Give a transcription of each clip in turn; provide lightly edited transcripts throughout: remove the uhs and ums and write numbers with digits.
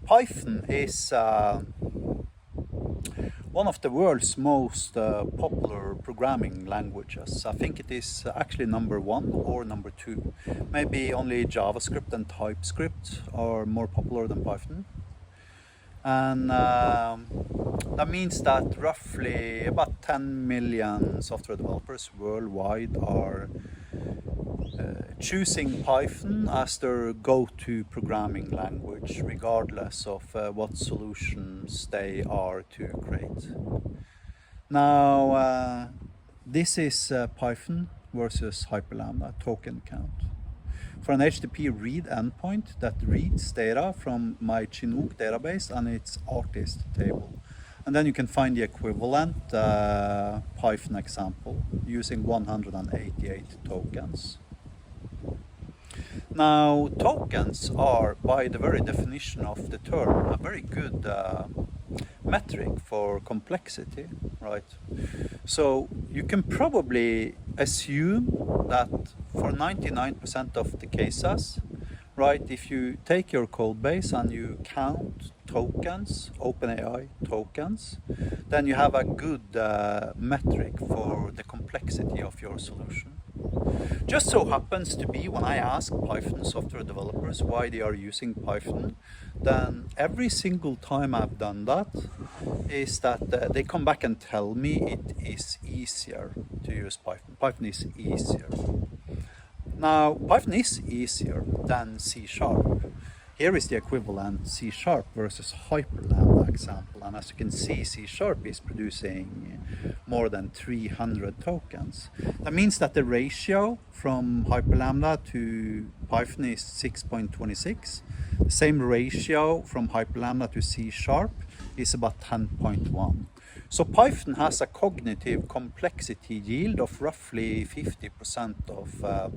Python is one of the world's most popular programming languages. I think it is actually number 1 or number 2. Maybe only JavaScript and TypeScript are more popular than Python. And that means that roughly about 10 million software developers worldwide are choosing Python as their go-to programming language, regardless of what solutions they are to create. Now, this is Python versus Hyperlambda token count. For an HTTP read endpoint that reads data from my Chinook database and its artist table. And then you can find the equivalent Python example using 188 tokens. Now, tokens are, by the very definition of the term, a very good metric for complexity, right? So you can probably assume that for 99% of the cases, right, if you take your code base and you count tokens, OpenAI tokens, then you have a good metric for the complexity of your solution. Just so happens to be when I ask Python software developers why they are using Python, then every single time I've done that is that they come back and tell me it is easier to use Python. Python is easier. Now, Python is easier than C#. Here is the equivalent C# versus Hyperlambda example, and as you can see, C# is producing more than 300 tokens. That means that the ratio from Hyperlambda to Python is 6.26. The same ratio from Hyperlambda to C# is about 10.1. So Python has a cognitive complexity yield of roughly 50% of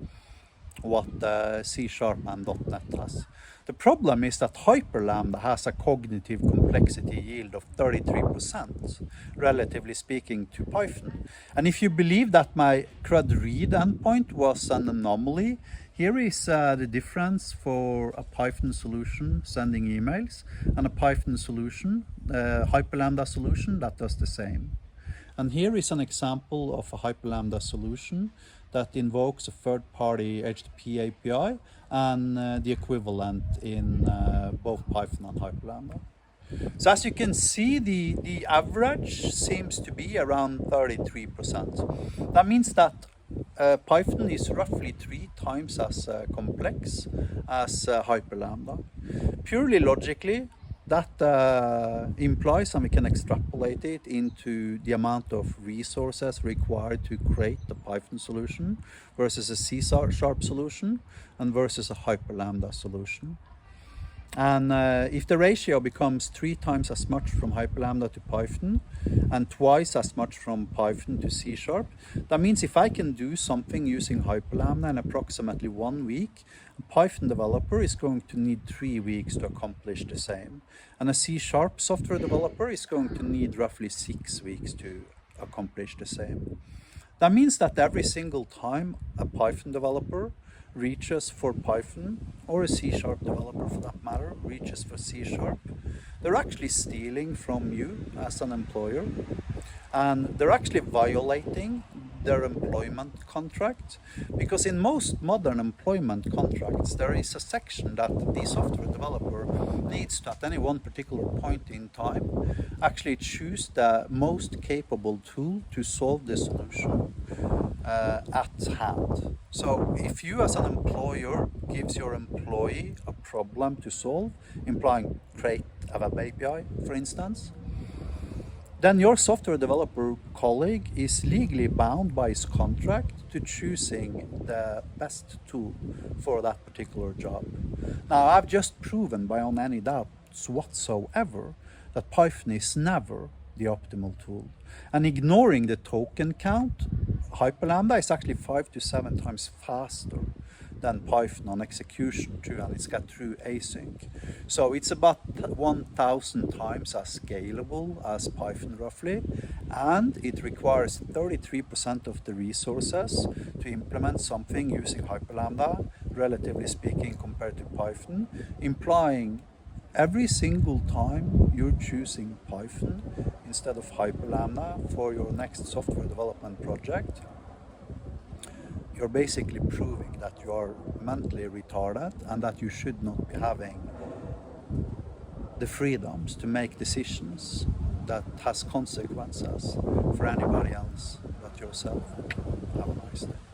what C# and .NET has. The problem is that Hyperlambda has a cognitive complexity yield of 33%, relatively speaking, to Python. And if you believe that my CRUD read endpoint was an anomaly, here is the difference for a Python solution sending emails and a Python solution, Hyperlambda solution that does the same. And here is an example of a Hyperlambda solution that invokes a third-party HTTP API and the equivalent in both Python and Hyperlambda. So as you can see, the average seems to be around 33%. That means that Python is roughly 3 times as complex as Hyperlambda. Purely logically, that implies, and we can extrapolate it into the amount of resources required to create the Python solution versus a C# solution and versus a Hyperlambda solution. And if the ratio becomes 3 times as much from Hyperlambda to Python and twice as much from Python to C#, that means if I can do something using Hyperlambda in approximately 1 week, a Python developer is going to need 3 weeks to accomplish the same. And a C# software developer is going to need roughly 6 weeks to accomplish the same. That means that every single time a Python developer reaches for Python, or a C# developer for that matter, reaches for C#, they're actually stealing from you as an employer, and they're actually violating their employment contract, because in most modern employment contracts there is a section that the software developer needs to, at any one particular point in time, actually choose the most capable tool to solve the solution at hand. So if you as an employer gives your employee a problem to solve, implying create a web API, for instance, then your software developer colleague is legally bound by his contract to choosing the best tool for that particular job. Now, I've just proven beyond any doubts whatsoever that Python is never the optimal tool. And ignoring the token count, Hyperlambda is actually 5 to 7 times faster than Python on execution too, and it's got true async. So it's about 1,000 times as scalable as Python roughly, and it requires 33% of the resources to implement something using Hyperlambda, relatively speaking, compared to Python, implying Every single time you're choosing Python instead of Hyperlambda for your next software development project, you're basically proving that you are mentally retarded and that you should not be having the freedoms to make decisions that has consequences for anybody else but yourself. Have a nice day.